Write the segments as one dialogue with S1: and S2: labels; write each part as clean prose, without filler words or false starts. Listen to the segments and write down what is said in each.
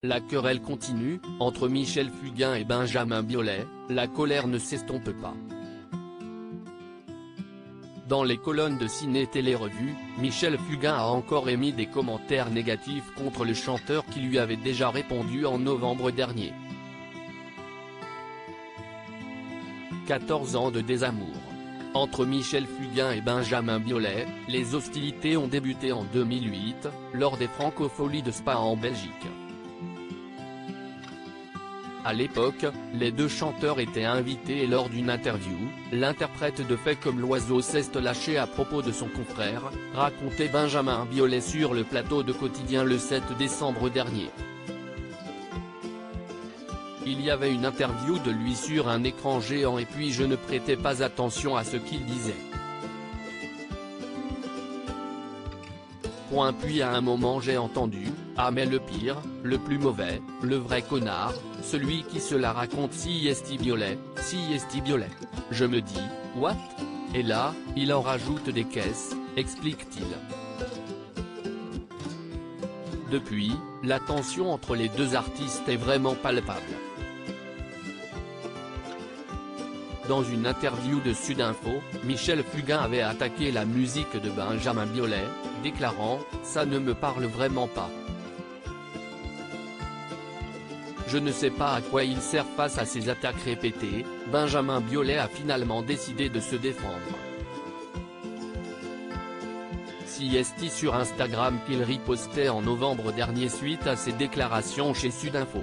S1: La querelle continue, entre Michel Fugain et Benjamin Biolay, la colère ne s'estompe pas. Dans les colonnes de Ciné Télé Revue, Michel Fugain a encore émis des commentaires négatifs contre le chanteur qui lui avait déjà répondu en novembre dernier. 14 ans de désamour. Entre Michel Fugain et Benjamin Biolay, les hostilités ont débuté en 2008, lors des Francopholies de Spa en Belgique. À l'époque, les deux chanteurs étaient invités et lors d'une interview, l'interprète de Fait comme l'oiseau s'est lâché à propos de son confrère, racontait Benjamin Biolay sur le plateau de Quotidien le 7 décembre dernier. Il y avait une interview de lui sur un écran géant et puis je ne prêtais pas attention à ce qu'il disait. Puis à un moment j'ai entendu « Ah mais le pire, le plus mauvais, le vrai connard, celui qui se la raconte si esti Biolay, si esti Biolay. » Je me dis « What ?» Et là, il en rajoute des caisses, explique-t-il. Depuis, la tension entre les deux artistes est vraiment palpable. Dans une interview de Sudinfo, Michel Fugain avait attaqué la musique de Benjamin Biolay, déclarant « Ça ne me parle vraiment pas. Je ne sais pas à quoi il sert face à ces attaques répétées ». Benjamin Biolay a finalement décidé de se défendre. Si esti sur Instagram qu'il ripostait en novembre dernier suite à ses déclarations chez Sudinfo.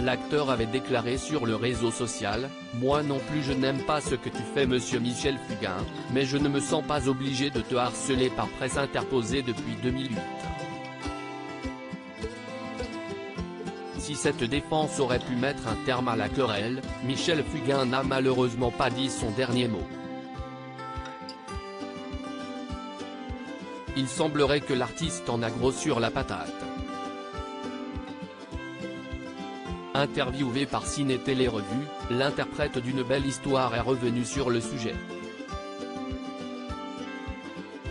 S1: L'acteur avait déclaré sur le réseau social « Moi non plus je n'aime pas ce que tu fais monsieur Michel Fugain, mais je ne me sens pas obligé de te harceler par presse interposée depuis 2008. » Si cette défense aurait pu mettre un terme à la querelle, Michel Fugain n'a malheureusement pas dit son dernier mot. Il semblerait que l'artiste en a gros sur la patate. Interviewé par Ciné Télé Revue, l'interprète d'une belle histoire est revenu sur le sujet.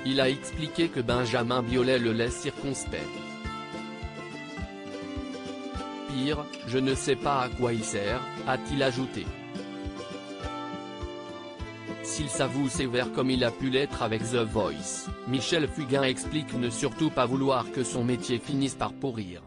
S1: Il a expliqué que Benjamin Biolay le laisse circonspect. Pire, je ne sais pas à quoi il sert, a-t-il ajouté. S'il s'avoue sévère comme il a pu l'être avec The Voice, Michel Fugain explique ne surtout pas vouloir que son métier finisse par pourrir.